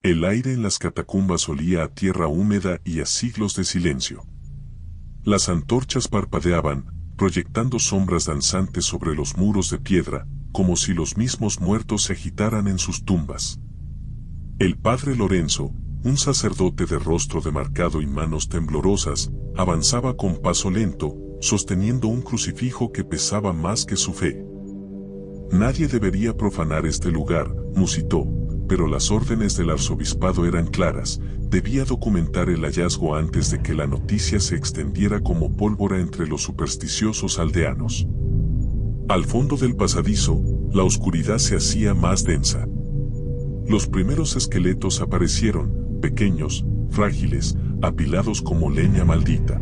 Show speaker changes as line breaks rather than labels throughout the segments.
El aire en las catacumbas olía a tierra húmeda y a siglos de silencio. Las antorchas parpadeaban, proyectando sombras danzantes sobre los muros de piedra, como si los mismos muertos se agitaran en sus tumbas. El padre Lorenzo, un sacerdote de rostro demarcado y manos temblorosas, avanzaba con paso lento, sosteniendo un crucifijo que pesaba más que su fe. Nadie debería profanar este lugar, musitó, pero las órdenes del arzobispado eran claras, debía documentar el hallazgo antes de que la noticia se extendiera como pólvora entre los supersticiosos aldeanos. Al fondo del pasadizo, la oscuridad se hacía más densa. Los primeros esqueletos aparecieron, pequeños, frágiles, apilados como leña maldita.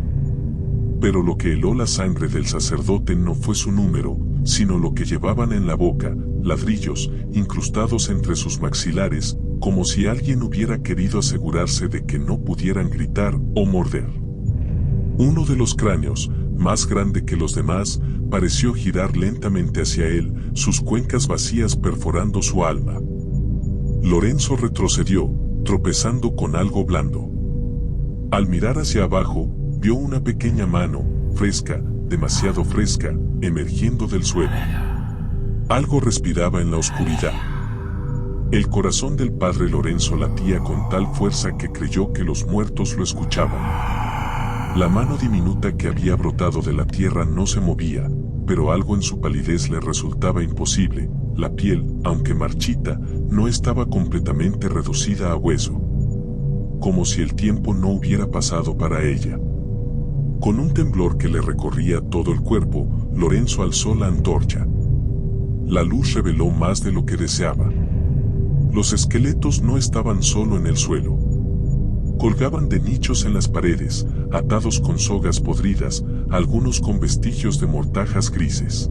Pero lo que heló la sangre del sacerdote no fue su número, sino lo que llevaban en la boca, ladrillos, incrustados entre sus maxilares, como si alguien hubiera querido asegurarse de que no pudieran gritar o morder. Uno de los cráneos, más grande que los demás, pareció girar lentamente hacia él, sus cuencas vacías perforando su alma. Lorenzo retrocedió, tropezando con algo blando. Al mirar hacia abajo, vio una pequeña mano, fresca, demasiado fresca, emergiendo del suelo. Algo respiraba en la oscuridad. El corazón del padre Lorenzo latía con tal fuerza que creyó que los muertos lo escuchaban. La mano diminuta que había brotado de la tierra no se movía, pero algo en su palidez le resultaba imposible. La piel, aunque marchita, no estaba completamente reducida a hueso. Como si el tiempo no hubiera pasado para ella. Con un temblor que le recorría todo el cuerpo, Lorenzo alzó la antorcha. La luz reveló más de lo que deseaba. Los esqueletos no estaban solo en el suelo. Colgaban de nichos en las paredes, atados con sogas podridas, algunos con vestigios de mortajas grises.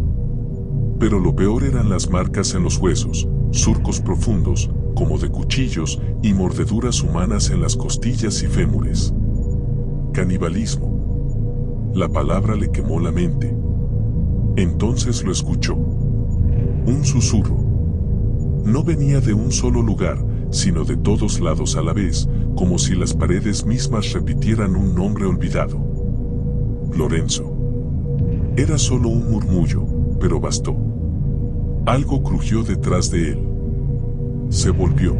Pero lo peor eran las marcas en los huesos, surcos profundos, como de cuchillos, y mordeduras humanas en las costillas y fémures. Canibalismo. La palabra le quemó la mente. Entonces lo escuchó. Un susurro. No venía de un solo lugar, sino de todos lados a la vez, como si las paredes mismas repitieran un nombre olvidado. Lorenzo. Era solo un murmullo, pero bastó. Algo crujió detrás de él. Se volvió.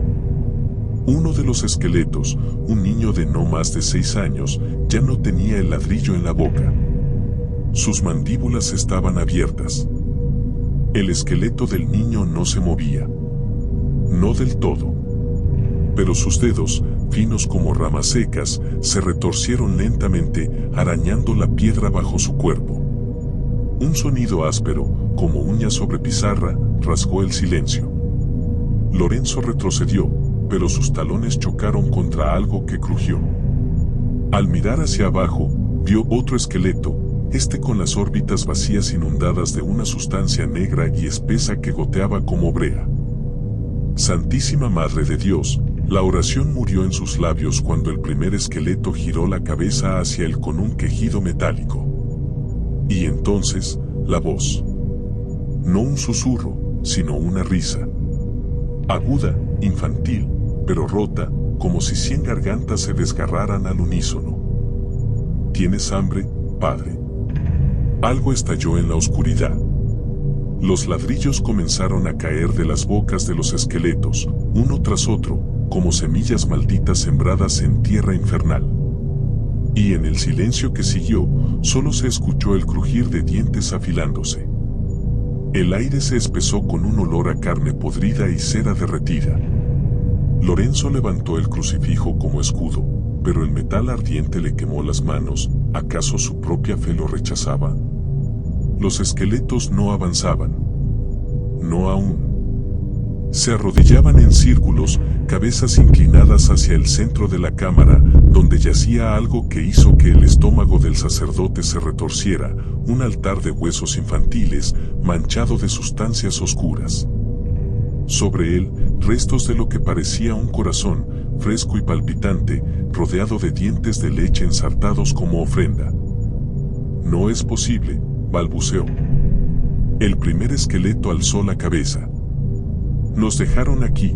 Uno de los esqueletos, un niño de no más de 6 años, ya no tenía el ladrillo en la boca. Sus mandíbulas estaban abiertas. El esqueleto del niño no se movía. No del todo. Pero sus dedos, finos como ramas secas, se retorcieron lentamente, arañando la piedra bajo su cuerpo. Un sonido áspero, como uñas sobre pizarra, rasgó el silencio. Lorenzo retrocedió, pero sus talones chocaron contra algo que crujió. Al mirar hacia abajo, vio otro esqueleto, este con las órbitas vacías inundadas de una sustancia negra y espesa que goteaba como brea. Santísima Madre de Dios, la oración murió en sus labios cuando el primer esqueleto giró la cabeza hacia él con un quejido metálico. Y entonces, la voz. No un susurro, sino una risa. Aguda, infantil, pero rota, como si 100 gargantas se desgarraran al unísono. ¿Tienes hambre, padre? Algo estalló en la oscuridad. Los ladrillos comenzaron a caer de las bocas de los esqueletos, uno tras otro, como semillas malditas sembradas en tierra infernal. Y en el silencio que siguió, solo se escuchó el crujir de dientes afilándose. El aire se espesó con un olor a carne podrida y cera derretida. Lorenzo levantó el crucifijo como escudo, pero el metal ardiente le quemó las manos. ¿Acaso su propia fe lo rechazaba? Los esqueletos no avanzaban. No aún. Se arrodillaban en círculos, cabezas inclinadas hacia el centro de la cámara, donde yacía algo que hizo que el estómago del sacerdote se retorciera, un altar de huesos infantiles, manchado de sustancias oscuras. Sobre él, restos de lo que parecía un corazón, fresco y palpitante, rodeado de dientes de leche ensartados como ofrenda. No es posible, balbuceó. El primer esqueleto alzó la cabeza. Nos dejaron aquí,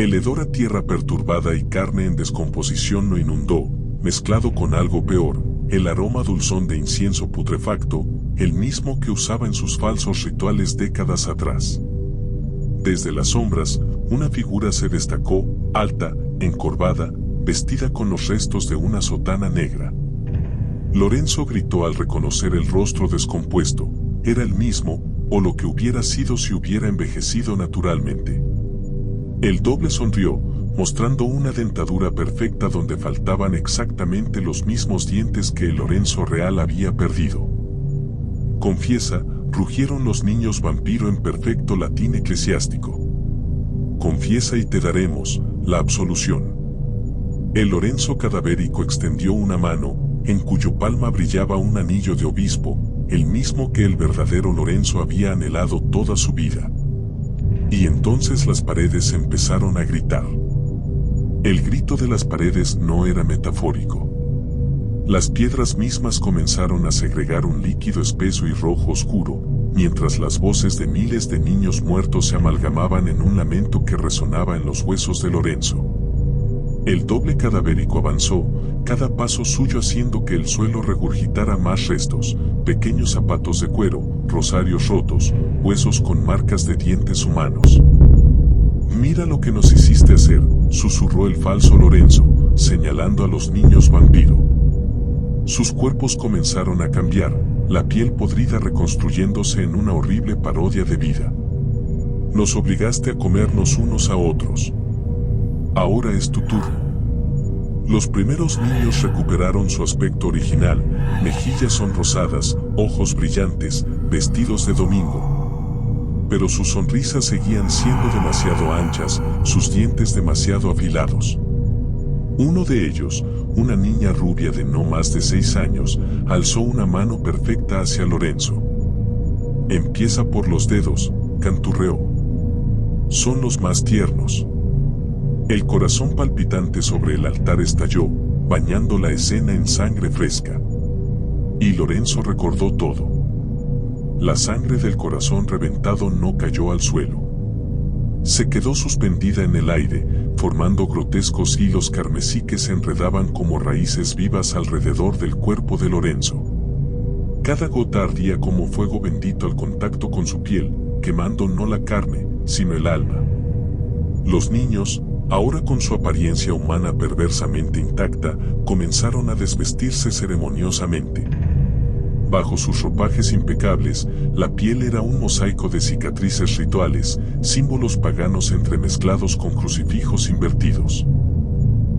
El hedor a tierra perturbada y carne en descomposición lo inundó, mezclado con algo peor, el aroma dulzón de incienso putrefacto, el mismo que usaba en sus falsos rituales décadas atrás. Desde las sombras, una figura se destacó, alta, encorvada, vestida con los restos de una sotana negra. Lorenzo gritó al reconocer el rostro descompuesto, era el mismo, o lo que hubiera sido si hubiera envejecido naturalmente. El doble sonrió, mostrando una dentadura perfecta donde faltaban exactamente los mismos dientes que el Lorenzo real había perdido. Confiesa, rugieron los niños vampiro en perfecto latín eclesiástico. Confiesa y te daremos la absolución. El Lorenzo cadavérico extendió una mano, en cuyo palma brillaba un anillo de obispo, el mismo que el verdadero Lorenzo había anhelado toda su vida. Y entonces las paredes empezaron a gritar. El grito de las paredes no era metafórico. Las piedras mismas comenzaron a segregar un líquido espeso y rojo oscuro, mientras las voces de miles de niños muertos se amalgamaban en un lamento que resonaba en los huesos de Lorenzo. El doble cadavérico avanzó, cada paso suyo haciendo que el suelo regurgitara más restos, pequeños zapatos de cuero, rosarios rotos, huesos con marcas de dientes humanos. Mira lo que nos hiciste hacer, susurró el falso Lorenzo, señalando a los niños vampiro. Sus cuerpos comenzaron a cambiar, la piel podrida reconstruyéndose en una horrible parodia de vida. Nos obligaste a comernos unos a otros. Ahora es tu turno. Los primeros niños recuperaron su aspecto original, mejillas sonrosadas, ojos brillantes, vestidos de domingo. Pero sus sonrisas seguían siendo demasiado anchas, sus dientes demasiado afilados. Uno de ellos, una niña rubia de no más de 6 años, alzó una mano perfecta hacia Lorenzo. Empieza por los dedos, canturreó. Son los más tiernos. El corazón palpitante sobre el altar estalló, bañando la escena en sangre fresca. Y Lorenzo recordó todo. La sangre del corazón reventado no cayó al suelo. Se quedó suspendida en el aire, formando grotescos hilos carmesí que se enredaban como raíces vivas alrededor del cuerpo de Lorenzo. Cada gota ardía como fuego bendito al contacto con su piel, quemando no la carne, sino el alma. Los niños, ahora con su apariencia humana perversamente intacta, comenzaron a desvestirse ceremoniosamente. Bajo sus ropajes impecables, la piel era un mosaico de cicatrices rituales, símbolos paganos entremezclados con crucifijos invertidos.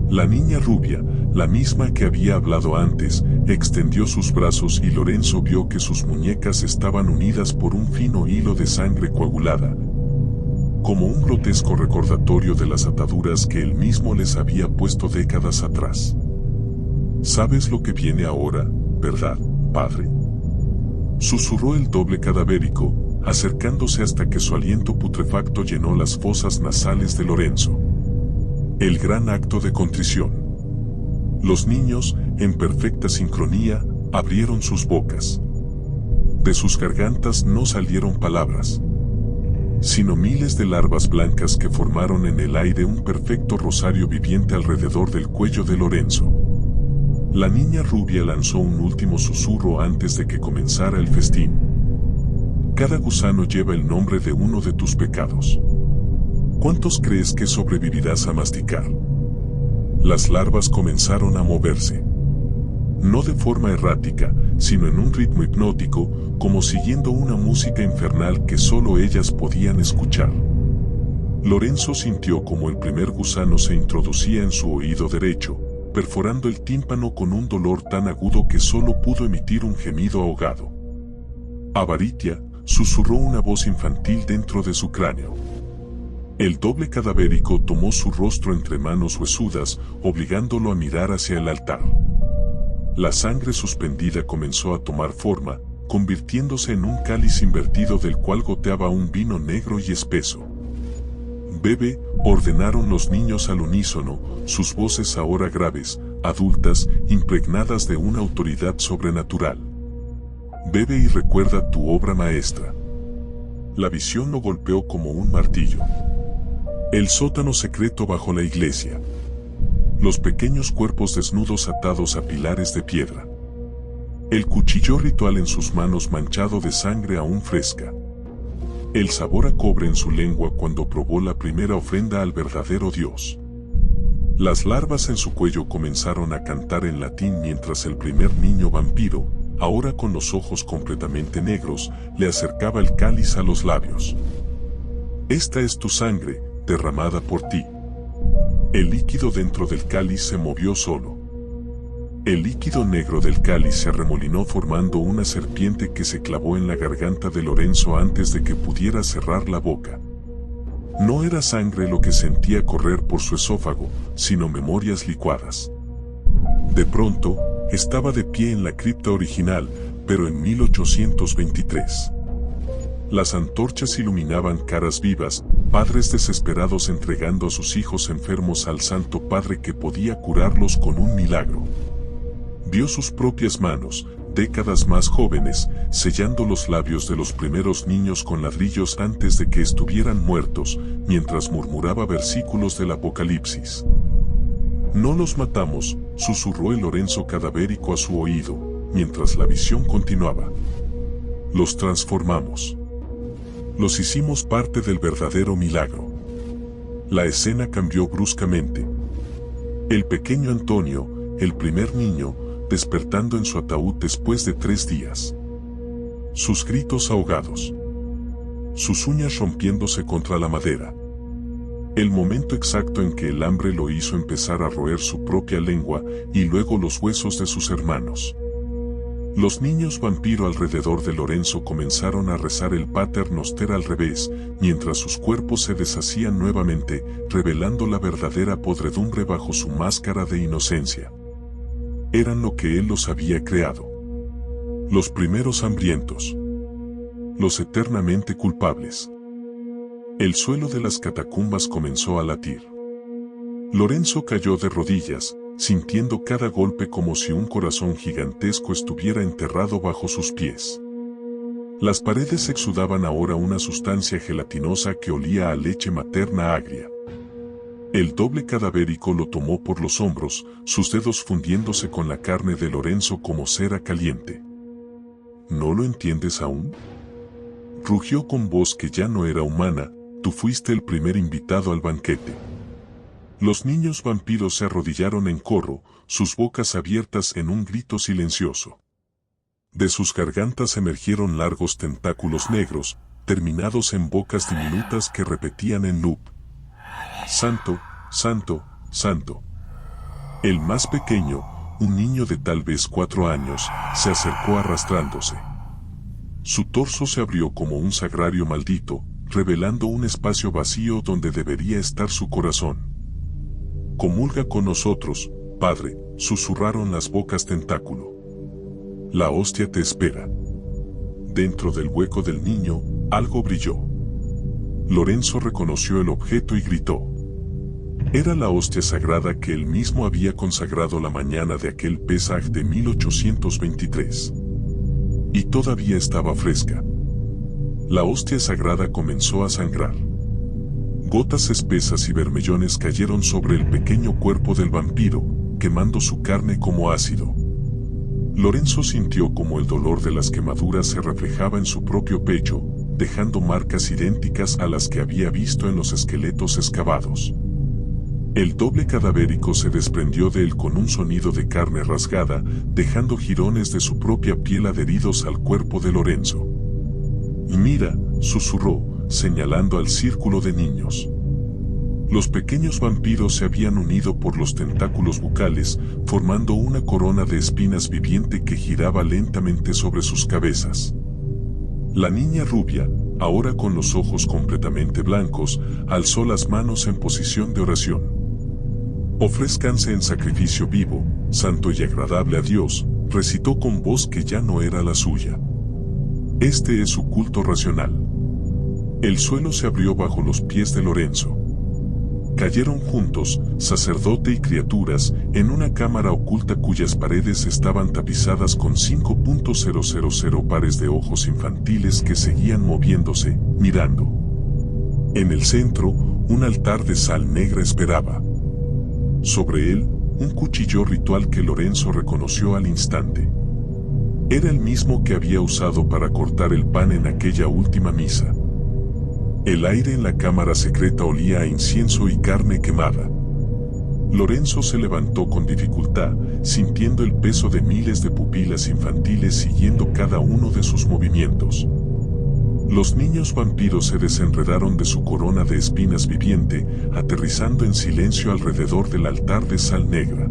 La niña rubia, la misma que había hablado antes, extendió sus brazos y Lorenzo vio que sus muñecas estaban unidas por un fino hilo de sangre coagulada, como un grotesco recordatorio de las ataduras que él mismo les había puesto décadas atrás. ¿Sabes lo que viene ahora, verdad, padre?, susurró el doble cadavérico, acercándose hasta que su aliento putrefacto llenó las fosas nasales de Lorenzo. El gran acto de contrición. Los niños, en perfecta sincronía, abrieron sus bocas. De sus gargantas no salieron palabras, sino miles de larvas blancas que formaron en el aire un perfecto rosario viviente alrededor del cuello de Lorenzo. La niña rubia lanzó un último susurro antes de que comenzara el festín. Cada gusano lleva el nombre de uno de tus pecados. ¿Cuántos crees que sobrevivirás a masticar? Las larvas comenzaron a moverse. No de forma errática, sino en un ritmo hipnótico, como siguiendo una música infernal que solo ellas podían escuchar. Lorenzo sintió como el primer gusano se introducía en su oído derecho, perforando el tímpano con un dolor tan agudo que solo pudo emitir un gemido ahogado. Avaritia, susurró una voz infantil dentro de su cráneo. El doble cadavérico tomó su rostro entre manos huesudas, obligándolo a mirar hacia el altar. La sangre suspendida comenzó a tomar forma, convirtiéndose en un cáliz invertido del cual goteaba un vino negro y espeso. Bebe, ordenaron los niños al unísono, sus voces ahora graves, adultas, impregnadas de una autoridad sobrenatural. Bebe y recuerda tu obra maestra. La visión lo golpeó como un martillo. El sótano secreto bajo la iglesia. Los pequeños cuerpos desnudos atados a pilares de piedra. El cuchillo ritual en sus manos manchado de sangre aún fresca. El sabor a cobre en su lengua cuando probó la primera ofrenda al verdadero Dios. Las larvas en su cuello comenzaron a cantar en latín mientras el primer niño vampiro, ahora con los ojos completamente negros, le acercaba el cáliz a los labios. Esta es tu sangre, derramada por ti. El líquido dentro del cáliz se movió solo. El líquido negro del cáliz se arremolinó formando una serpiente que se clavó en la garganta de Lorenzo antes de que pudiera cerrar la boca. No era sangre lo que sentía correr por su esófago, sino memorias licuadas. De pronto, estaba de pie en la cripta original, pero en 1823. Las antorchas iluminaban caras vivas, padres desesperados entregando a sus hijos enfermos al Santo Padre que podía curarlos con un milagro. Vio sus propias manos, décadas más jóvenes, sellando los labios de los primeros niños con ladrillos antes de que estuvieran muertos, mientras murmuraba versículos del Apocalipsis. No los matamos, susurró el Lorenzo cadavérico a su oído, mientras la visión continuaba. Los transformamos. Los hicimos parte del verdadero milagro. La escena cambió bruscamente. El pequeño Antonio, el primer niño, despertando en su ataúd después de 3 días. Sus gritos ahogados. Sus uñas rompiéndose contra la madera. El momento exacto en que el hambre lo hizo empezar a roer su propia lengua y luego los huesos de sus hermanos. Los niños vampiro alrededor de Lorenzo comenzaron a rezar el Pater Noster al revés, mientras sus cuerpos se deshacían nuevamente, revelando la verdadera podredumbre bajo su máscara de inocencia. Eran lo que él los había creado. Los primeros hambrientos. Los eternamente culpables. El suelo de las catacumbas comenzó a latir. Lorenzo cayó de rodillas, sintiendo cada golpe como si un corazón gigantesco estuviera enterrado bajo sus pies. Las paredes exudaban ahora una sustancia gelatinosa que olía a leche materna agria. El doble cadavérico lo tomó por los hombros, sus dedos fundiéndose con la carne de Lorenzo como cera caliente. ¿No lo entiendes aún? Rugió con voz que ya no era humana, tú fuiste el primer invitado al banquete. Los niños vampiros se arrodillaron en corro, sus bocas abiertas en un grito silencioso. De sus gargantas emergieron largos tentáculos negros, terminados en bocas diminutas que repetían en loop. Santo, santo, santo. El más pequeño, un niño de tal vez 4 años, se acercó arrastrándose. Su torso se abrió como un sagrario maldito, revelando un espacio vacío donde debería estar su corazón. Comulga con nosotros, Padre, susurraron las bocas tentáculo. La hostia te espera. Dentro del hueco del niño, algo brilló. Lorenzo reconoció el objeto y gritó. Era la hostia sagrada que él mismo había consagrado la mañana de aquel Pesaj de 1823. Y todavía estaba fresca. La hostia sagrada comenzó a sangrar. Gotas espesas y bermellones cayeron sobre el pequeño cuerpo del vampiro, quemando su carne como ácido. Lorenzo sintió como el dolor de las quemaduras se reflejaba en su propio pecho, dejando marcas idénticas a las que había visto en los esqueletos excavados. El doble cadavérico se desprendió de él con un sonido de carne rasgada, dejando jirones de su propia piel adheridos al cuerpo de Lorenzo. «Mira», susurró, señalando al círculo de niños. Los pequeños vampiros se habían unido por los tentáculos bucales, formando una corona de espinas viviente que giraba lentamente sobre sus cabezas. La niña rubia, ahora con los ojos completamente blancos, alzó las manos en posición de oración. «Ofrézcanse en sacrificio vivo, santo y agradable a Dios», recitó con voz que ya no era la suya. «Este es su culto racional». El suelo se abrió bajo los pies de Lorenzo. Cayeron juntos, sacerdote y criaturas, en una cámara oculta cuyas paredes estaban tapizadas con 5.000 pares de ojos infantiles que seguían moviéndose, mirando. En el centro, un altar de sal negra esperaba. Sobre él, un cuchillo ritual que Lorenzo reconoció al instante. Era el mismo que había usado para cortar el pan en aquella última misa. El aire en la cámara secreta olía a incienso y carne quemada. Lorenzo se levantó con dificultad, sintiendo el peso de miles de pupilas infantiles siguiendo cada uno de sus movimientos. Los niños vampiros se desenredaron de su corona de espinas viviente, aterrizando en silencio alrededor del altar de sal negra.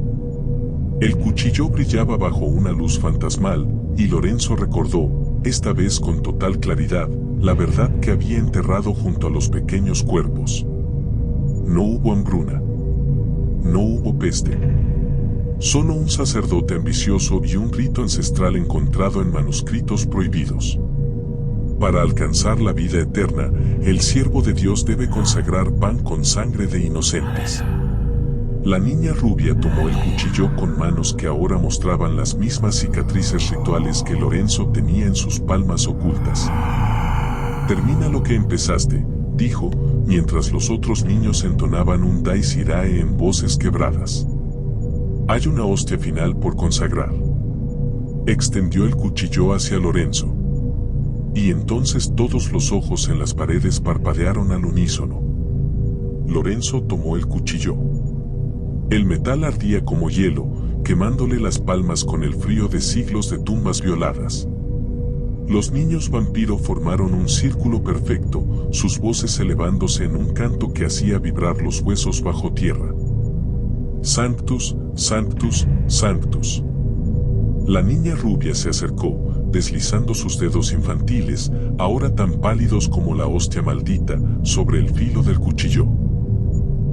El cuchillo brillaba bajo una luz fantasmal, y Lorenzo recordó, esta vez con total claridad, la verdad que había enterrado junto a los pequeños cuerpos. No hubo hambruna. No hubo peste. Solo un sacerdote ambicioso y un rito ancestral encontrado en manuscritos prohibidos. Para alcanzar la vida eterna, el siervo de Dios debe consagrar pan con sangre de inocentes. La niña rubia tomó el cuchillo con manos que ahora mostraban las mismas cicatrices rituales que Lorenzo tenía en sus palmas ocultas. Termina lo que empezaste, dijo, mientras los otros niños entonaban un Dies Irae en voces quebradas. Hay una hostia final por consagrar. Extendió el cuchillo hacia Lorenzo. Y entonces todos los ojos en las paredes parpadearon al unísono. Lorenzo tomó el cuchillo. El metal ardía como hielo, quemándole las palmas con el frío de siglos de tumbas violadas. Los niños vampiro formaron un círculo perfecto, sus voces elevándose en un canto que hacía vibrar los huesos bajo tierra. Sanctus, Sanctus, Sanctus. La niña rubia se acercó, deslizando sus dedos infantiles, ahora tan pálidos como la hostia maldita, sobre el filo del cuchillo.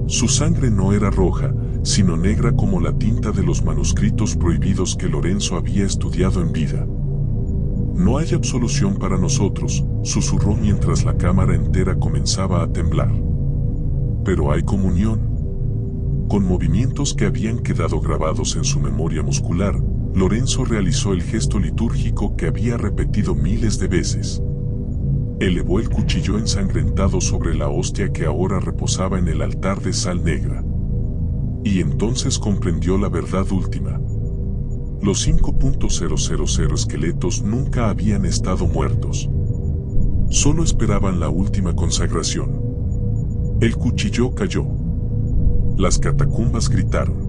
Su sangre no era roja, sino negra como la tinta de los manuscritos prohibidos que Lorenzo había estudiado en vida. No hay absolución para nosotros, susurró mientras la cámara entera comenzaba a temblar. Pero hay comunión. Con movimientos que habían quedado grabados en su memoria muscular, Lorenzo realizó el gesto litúrgico que había repetido miles de veces. Elevó el cuchillo ensangrentado sobre la hostia que ahora reposaba en el altar de sal negra. Y entonces comprendió la verdad última. Los 5.000 esqueletos nunca habían estado muertos. Solo esperaban la última consagración. El cuchillo cayó. Las catacumbas gritaron.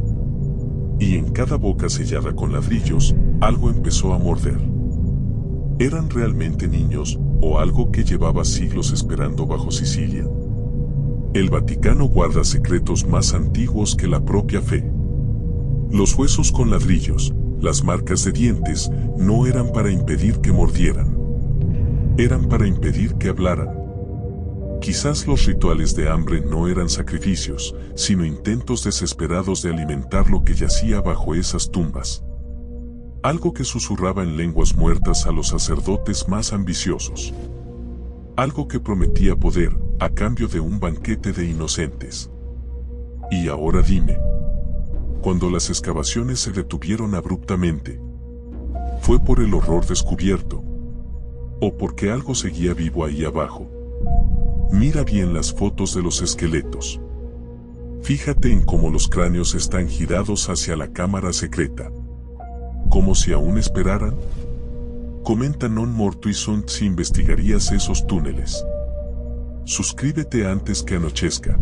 Y en cada boca sellada con ladrillos, algo empezó a morder. ¿Eran realmente niños, o algo que llevaba siglos esperando bajo Sicilia? El Vaticano guarda secretos más antiguos que la propia fe. Los huesos con ladrillos, las marcas de dientes, no eran para impedir que mordieran. Eran para impedir que hablaran. Quizás los rituales de hambre no eran sacrificios, sino intentos desesperados de alimentar lo que yacía bajo esas tumbas. Algo que susurraba en lenguas muertas a los sacerdotes más ambiciosos. Algo que prometía poder, a cambio de un banquete de inocentes. Y ahora dime, cuando las excavaciones se detuvieron abruptamente, ¿fue por el horror descubierto? ¿O porque algo seguía vivo ahí abajo? Mira bien las fotos de los esqueletos. Fíjate en cómo los cráneos están girados hacia la cámara secreta. Como si aún esperaran. Comenta non mortuis sunt si investigarías esos túneles. Suscríbete antes que anochezca.